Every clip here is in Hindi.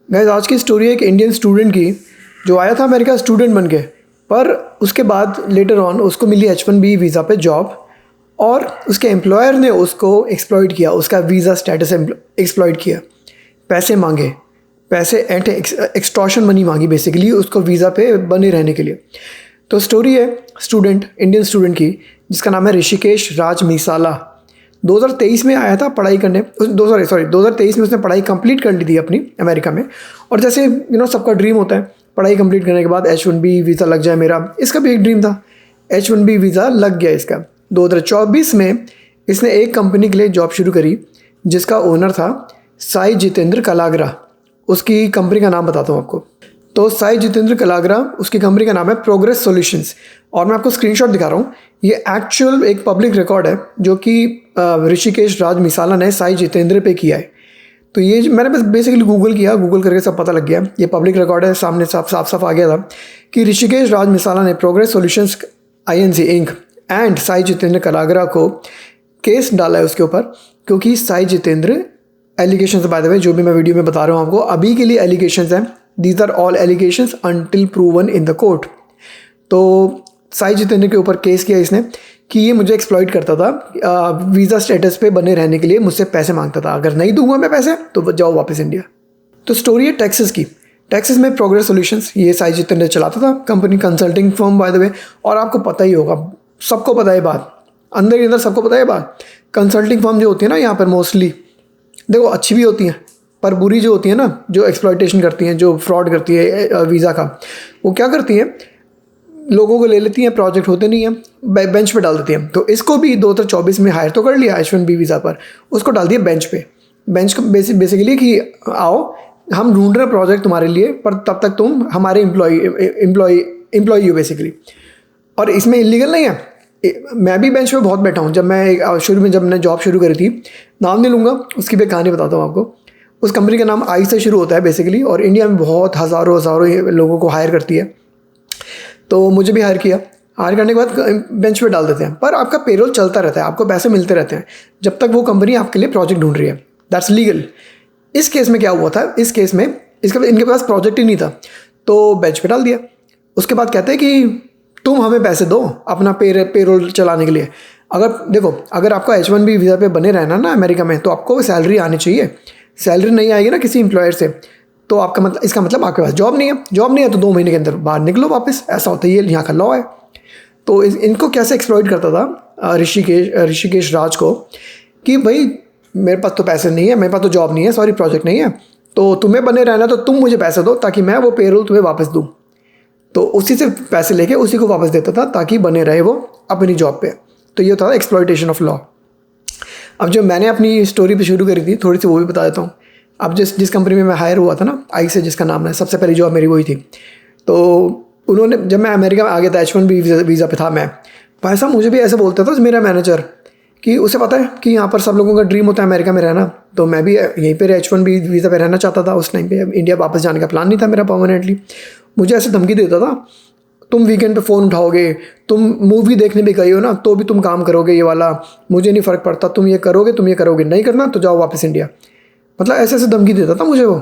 गाइस आज की स्टोरी है एक इंडियन स्टूडेंट की जो आया था अमेरिका स्टूडेंट बन के, पर उसके बाद लेटर ऑन उसको मिली H1B वीज़ा पे जॉब और उसके एम्प्लॉयर ने उसको एक्सप्लॉइट किया, उसका वीज़ा स्टेटस एक्सप्लॉइट किया, पैसे मांगे, पैसे एंड एक्सटॉर्शन मनी मांगी बेसिकली उसको वीज़ा पे बने रहने के लिए। तो स्टोरी है इंडियन स्टूडेंट की जिसका नाम है ऋषिकेश राज मिसाला। 2023 में आया था पढ़ाई करने, 2023 में उसने पढ़ाई कंप्लीट कर ली थी अपनी अमेरिका में। और जैसे सबका ड्रीम होता है पढ़ाई कंप्लीट करने के बाद H1B वीज़ा लग जाए, मेरा इसका भी एक ड्रीम था, H1B वीज़ा लग गया इसका। 2024 में इसने एक कंपनी के लिए जॉब शुरू करी जिसका ओनर था साई जितेंद्र कलागरा। उसकी कंपनी का नाम बताता हूँ आपको। तो साई जितेंद्र कलागरा, उसकी कंपनी का नाम है प्रोग्रेस सॉल्यूशंस। और मैं आपको स्क्रीनशॉट दिखा रहा हूँ, ये एक्चुअल एक पब्लिक रिकॉर्ड है जो कि ऋषिकेश राज मिसाला ने साई जितेंद्र पे किया है। तो ये मैंने बस बेसिकली गूगल करके सब पता लग गया, ये पब्लिक रिकॉर्ड है, सामने साफ आ गया था कि ऋषिकेश राज मिसाला ने progress solutions INC Inc and Sai Jitendra Kalagara को केस डाला है उसके ऊपर, क्योंकि Sai Jitendra allegations, by the way जो भी मैं वीडियो में बता रहा हूँ आपको अभी के लिए एलिगेशंस हैं, these are all allegations until proven in the court. तो साई जितेंद्र के ऊपर केस किया इसने कि ये मुझे एक्सप्लॉइट करता था, वीज़ा स्टेटस पे बने रहने के लिए मुझसे पैसे मांगता था, अगर नहीं दूंगा मैं पैसे तो जाओ वापस इंडिया। तो स्टोरी है टेक्सास की। टेक्सास में प्रोग्रेस सॉल्यूशंस ये साई जितेंद्र चलाता था, company consulting firm bye the वे। और आपको पता ही होगा, सबको पता है बात, अंदर ही अंदर सबको पता है बात, कंसल्टिंग फर्म जो होती है ना यहाँ पर मोस्टली, देखो अच्छी भी होती हैं पर बुरी जो होती है ना, जो एक्सप्लॉइटेशन करती हैं, जो फ्रॉड करती है वीज़ा का, वो क्या करती हैं, लोगों को ले लेती हैं, प्रोजेक्ट होते नहीं हैं, बेंच पे डाल देती हैं। तो इसको भी 2024 में हायर तो कर लिया H1B वीज़ा पर, उसको डाल दिया बेंच पे। बेंच को बेसिकली कि आओ हम ढूंढ रहे हैं प्रोजेक्ट तुम्हारे लिए, पर तब तक तुम हमारे एम्प्लॉई हो बेसिकली। और इसमें इलीगल नहीं है, मैं भी बेंच पे बहुत बैठा हूँ। जब मैंने जॉब शुरू करी थी, नाम नहीं लूँगा, उसकी भी कहानी बताता हूँ आपको। उस कंपनी का नाम आई से शुरू होता है बेसिकली, और इंडिया में बहुत हज़ारों लोगों को हायर करती है। तो मुझे भी हायर किया, हायर करने के बाद बेंच पे डाल देते हैं, पर आपका पेरोल चलता रहता है, आपको पैसे मिलते रहते हैं जब तक वो कंपनी आपके लिए प्रोजेक्ट ढूंढ रही है, दैट्स लीगल। इस केस में क्या हुआ था, इस केस में इनके पास प्रोजेक्ट ही नहीं था, तो बेंच पे डाल दिया। उसके बाद कहते हैं कि तुम हमें पैसे दो अपना पेरोल चलाने के लिए। अगर आपको H1B वीज़ा पे बने रहना ना अमेरिका में, तो आपको सैलरी आनी चाहिए। सैलरी नहीं आएगी ना किसी एम्प्लॉयर से, तो इसका मतलब आपके पास जॉब नहीं है तो 2 महीने के अंदर बाहर निकलो वापस, ऐसा होता है, ये यहाँ का लॉ है। तो इनको कैसे एक्सप्लॉइट करता था ऋषिकेश राज को कि भाई मेरे पास तो पैसे नहीं है, मेरे पास तो जॉब नहीं है, सॉरी प्रोजेक्ट नहीं है, तो तुम्हें बने रहना तो तुम मुझे पैसे दो ताकि मैं वो पेरोल तुम्हें वापस दूँ। तो उसी से पैसे लेके उसी को वापस देता था ताकि बने रहे वो अपनी जॉब पे। तो ये था एक्सप्लॉइटेशन ऑफ लॉ। अब जो मैंने अपनी स्टोरी पे शुरू करी थी, थोड़ी सी वो भी बता देता हूँ। अब जिस कंपनी में मैं हायर हुआ था ना, आई से जिसका नाम है, सबसे पहली जॉब मेरी वही थी। तो उन्होंने, जब मैं अमेरिका में आ गया था H1B वीज़ा पे था मैं, भाई साहब मुझे भी ऐसे बोलता था मेरा मैनेजर कि उसे पता है कि यहाँ पर सब लोगों का ड्रीम होता है अमेरिका में रहना, तो मैं भी यहीं पर H1B वीज़ा पे रहना चाहता था। उस टाइम पे इंडिया वापस जाने का प्लान नहीं था मेरा परमानेंटली। मुझे ऐसे धमकी देता था, तुम वीकेंड पे फ़ोन उठाओगे, तुम मूवी देखने भी गए हो ना तो भी तुम काम करोगे ये वाला, मुझे नहीं फ़र्क पड़ता, तुम ये करोगे, नहीं करना तो जाओ वापस इंडिया। मतलब ऐसे धमकी देता था मुझे वो।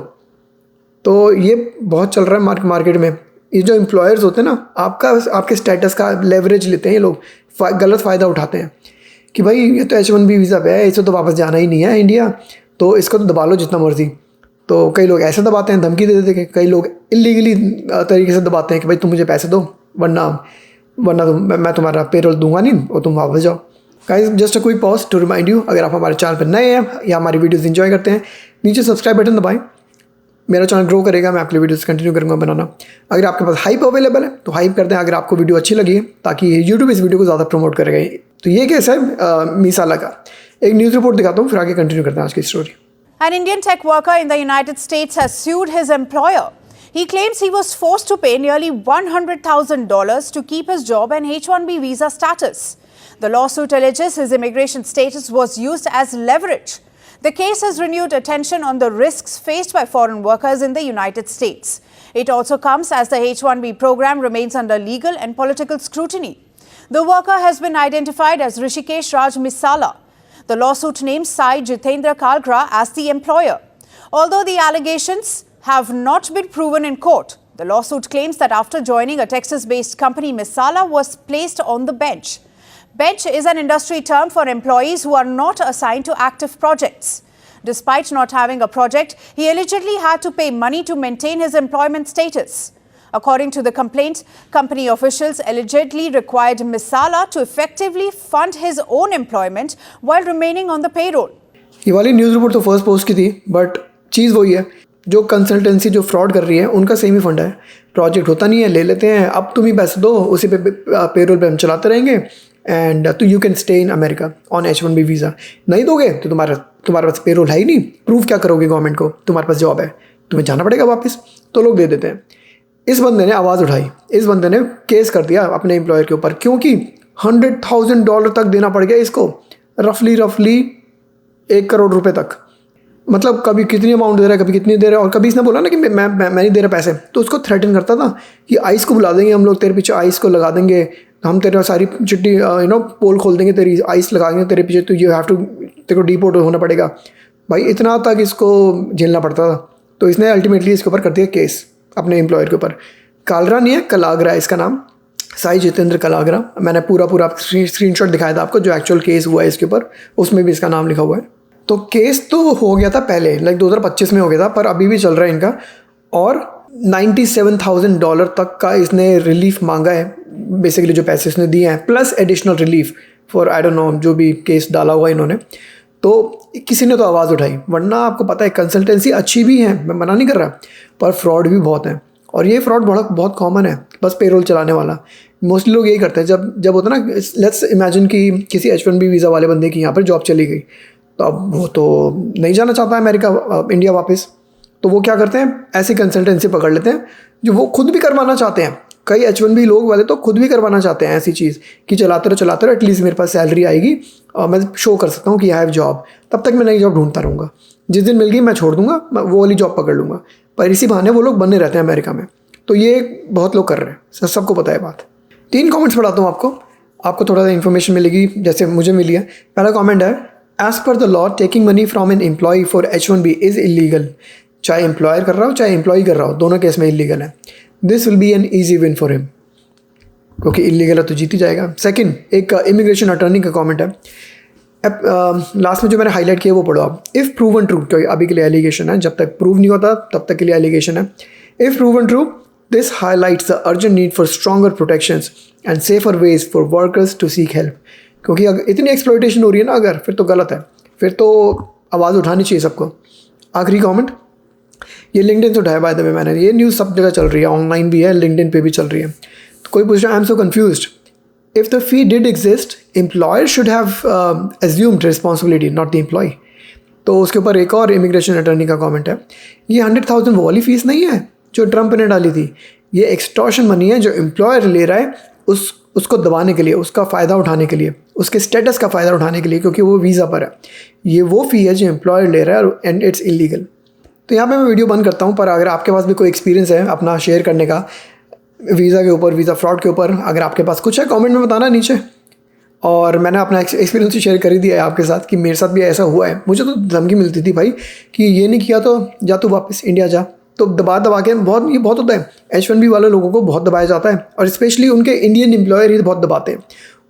तो ये बहुत चल रहा है मार्केट में। ये जो एम्प्लॉयर्स होते हैं ना, आपके स्टेटस का लेवरेज लेते हैं ये लोग, गलत फ़ायदा उठाते हैं कि भाई ये तो H1B वीज़ा पे है, इसे तो वापस जाना ही नहीं है इंडिया, तो इसको तो दबा लो जितना मर्जी। तो कई लोग ऐसे दबाते हैं, धमकी दे देते हैं, कई लोग इलीगली तरीके से दबाते हैं कि भाई तुम मुझे पैसे दो, वरना मैं तुम्हारा पेरोल दूंगा नहीं और तुम वापस जाओ। Guys just a quick pause to remind you, अगर आप हमारे चैनल पर नए हैं या हमारी वीडियोस एंजॉय करते हैं, नीचे सब्सक्राइब बटन दबाएं, मेरा चैनल ग्रो करेगा, मैं आपके लिए वीडियोस कंटिन्यू करूँगा बनाना। अगर आपके पास हाइप अवेलेबल है तो हाइप कर दें, अगर आपको वीडियो अच्छी लगी है, ताकि यूट्यूब इस वीडियो को ज़्यादा प्रमोट करेगा। तो ये केस है मिसाला का। एक न्यूज़ रिपोर्ट दिखाता हूँ, फिर आगे कंटिन्यू करते हैं आज की story. An Indian tech worker in the United States has sued his employer. He claims he was forced to pay nearly $100,000 to keep his job and H1B visa status. The lawsuit alleges his immigration status was used as leverage. The case has renewed attention on the risks faced by foreign workers in the United States. It also comes as the H1B program remains under legal and political scrutiny. The worker has been identified as Hrishikesh Raj Misala. The lawsuit names Sai Jitendra Kalgra as the employer. Although the allegations have not been proven in court. The lawsuit claims that after joining a Texas-based company, Misala was placed on the bench. Bench is an industry term for employees who are not assigned to active projects. Despite not having a project, he allegedly had to pay money to maintain his employment status. According to the complaint, company officials allegedly required Misala to effectively fund his own employment while remaining on the payroll. ये वाली न्यूज़ रिपोर्ट तो फर्स्ट पोस्ट की थी, बट चीज़ वही है, जो कंसल्टेंसी जो फ्रॉड कर रही है उनका सेम ही फंड है। प्रोजेक्ट होता नहीं है, ले लेते हैं, अब तुम ही पैसे दो, उसी पे पेरोल पे हम चलाते रहेंगे एंड तो you can stay in America on H1B visa. नहीं दोगे तो तुम्हारे पास पेरोल है ही नहीं, प्रूव क्या करोगे गवर्नमेंट को, तुम्हारे पास जॉब है, तुम्हें जाना पड़ेगा वापस, तो लोग दे देते हैं। इस बंदे ने आवाज़ उठाई, इस बंदे ने केस कर दिया अपने एम्प्लॉयर के ऊपर, क्योंकि $100,000 तक देना पड़ गया इसको, रफली $1 करोड़ तक। मतलब कभी कितनी अमाउंट दे रहा है, कभी कितनी दे रहा है, और कभी इसने बोला ना कि मैं नहीं दे रहा पैसे, तो उसको थ्रेटन करता था कि आइस को बुला देंगे हम लोग, तेरे पीछे आइस को लगा देंगे, हम तेरे सारी चिट्ठी पोल खोल देंगे, तेरी आइस लगा देंगे तेरे पीछे, तो यू हैव टू, तेरे को डिपोर्ट होना पड़ेगा। भाई इतना तक इसको झेलना पड़ता था। तो इसने अल्टीमेटली इसके ऊपर कर दिया केस अपने एम्प्लॉयर के ऊपर। कालरा नहीं है, कलागरा है इसका नाम, साई जितेंद्र कलागरा। मैंने पूरा स्क्रीनशॉट दिखाया था आपको, जो एक्चुअल केस हुआ है इसके ऊपर, उसमें भी इसका नाम लिखा हुआ है। तो केस तो हो गया था पहले, लाइक 2025 में हो गया था, पर अभी भी चल रहा है इनका, और $97,000 तक का इसने रिलीफ मांगा है, बेसिकली जो पैसे इसने दिए हैं, plus additional relief for I don't know जो भी केस डाला हुआ इन्होंने। तो किसी ने तो आवाज़ उठाई, वरना आपको पता है कंसल्टेंसी अच्छी भी है, मैं मना नहीं कर रहा, पर फ्रॉड भी बहुत है, और ये फ्रॉड बहुत कॉमन है, बस पेरोल चलाने वाला। मोस्टली लोग यही करते हैं, जब होता है ना, लेट्स इमेजिन कि किसी H1B वीज़ा वाले बंदे की यहाँ पर जॉब चली गई, तो अब वो तो नहीं जाना चाहता अमेरिका, इंडिया वापस, तो वो क्या करते हैं, ऐसी कंसल्टेंसी पकड़ लेते हैं जो वो खुद भी करवाना चाहते हैं। कई H1B लोग वाले तो खुद भी करवाना चाहते हैं ऐसी चीज़ कि चलाते रहो एटलीस्ट मेरे पास सैलरी आएगी और मैं शो कर सकता हूँ कि आई हैव जॉब, तब तक मैं नई जॉब ढूंढता रहूँगा, जिस दिन मिल गई मैं छोड़ दूँगा, मैं वो वाली जॉब पकड़ लूँगा। पर इसी बहाने वो लोग बने रहते हैं अमेरिका में। तो ये बहुत लोग कर रहे हैं, सबको पता है बात। 3 कॉमेंट्स पढ़ाता हूँ आपको थोड़ा सा इन्फॉर्मेशन मिलेगी जैसे मुझे मिली है। पहला कॉमेंट है, as per the law taking money from an employee for H1B is illegal. चाहे एम्प्लॉयर कर रहा हो चाहे एम्प्लॉय कर रहा हो, दोनों केस में इलीगल है। This will be an easy win for him, क्योंकि इलीगल है तो जीत ही जाएगा। सेकंड, एक इमिग्रेशन अटर्नी का कमेंट है, लास्ट में जो मैंने हाईलाइट किया वो पढ़ो आप। इफ़ प्रूवन ट्रू, क्योंकि अभी के लिए एलिगेशन है, जब तक प्रूव नहीं होता तब तक के लिए एलिगेशन है। If proven true, this highlights the urgent need for stronger protections and safer ways for workers to seek help. क्योंकि अगर इतनी एक्सप्लॉयटेशन हो रही है ना, अगर फिर तो गलत है, फिर तो आवाज़ उठानी चाहिए सबको। आखिरी कमेंट, ये लिंक्डइन से उठाया बाय द वे मैंने, ये न्यूज़ सब जगह चल रही है, ऑनलाइन भी है, लिंक्डइन पे भी चल रही है। तो कोई पूछ रहा है, I am so confused, if the fee did exist employer should have assumed responsibility not the employee. तो उसके ऊपर एक और इमिग्रेशन अटर्नी का कमेंट है, ये 100,000 वो वाली फीस नहीं है जो ट्रंप ने डाली थी, ये एक्सटॉर्शन मनी है जो एम्प्लॉयर ले रहा है उसको दबाने के लिए, उसका फ़ायदा उठाने के लिए, उसके स्टेटस का फ़ायदा उठाने के लिए, क्योंकि वो वीज़ा पर है। ये वो फ़ी है जो एम्प्लॉयर ले रहा है एंड इट्स इलीगल। तो यहाँ पे मैं वीडियो बंद करता हूँ, पर अगर आपके पास भी कोई एक्सपीरियंस है अपना शेयर करने का वीज़ा के ऊपर, वीज़ा फ्रॉड के ऊपर, अगर आपके पास कुछ है कमेंट में बताना नीचे। और मैंने अपना एक्सपीरियंस शेयर कर ही दिया है आपके साथ कि मेरे साथ भी ऐसा हुआ है। मुझे तो धमकी मिलती थी भाई कि ये नहीं किया तो जा तू वापस इंडिया जा, तो दबा के बहुत होता है। H1B वाले लोगों को बहुत दबाया जाता है, और स्पेशली उनके इंडियन एम्प्लॉयर ही बहुत दबाते हैं।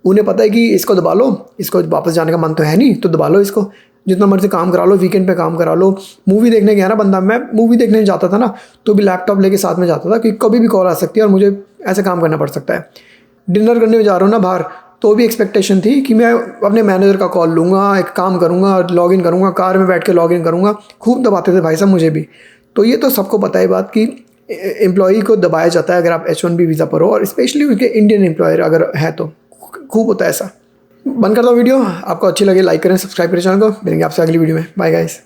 उन्हें पता है कि इसको दबा लो, इसको वापस जाने का मन तो है नहीं, तो दबा लो इसको, जितना मर्जी काम करा लो, वीकेंड पे काम करा लो। मूवी देखने गया ना बंदा, मैं मूवी देखने जाता था ना, तो भी लैपटॉप लेके साथ में जाता था कि कभी भी कॉल आ सकती है और मुझे ऐसे काम करना पड़ सकता है। डिनर करने में जा रहा हूँ ना बाहर, तो भी एक्सपेक्टेशन थी कि मैं अपने मैनेजर का कॉल लूँगा, एक काम करूँगा, लॉगिन करूँगा, कार में बैठ के लॉगिन करूँगा। खूब दबाते थे भाई साहब मुझे भी। तो ये तो सबको पता है बात कि एम्प्लॉई को दबाया जाता है अगर आप H1B वीज़ा पर हो, और स्पेशली उनके इंडियन एम्प्लॉयर अगर है तो खूब होता है ऐसा। बंद करता हूँ वीडियो, आपको अच्छी लगे लाइक करें, सब्सक्राइब करें चैनल को। मिलेंगे आपसे अगली वीडियो में, बाय गाइस।